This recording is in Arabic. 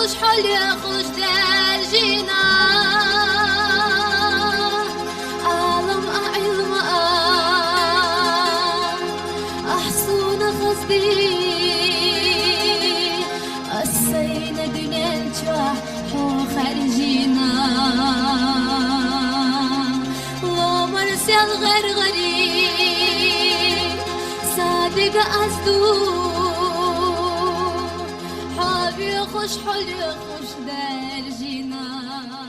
خوش حالی خوش در جینا عالم علم أحسن قصدي السين دنيا الجوع خارجينا لو مرسل غير غريب صادق أصدو خوش حالی خوش در جینا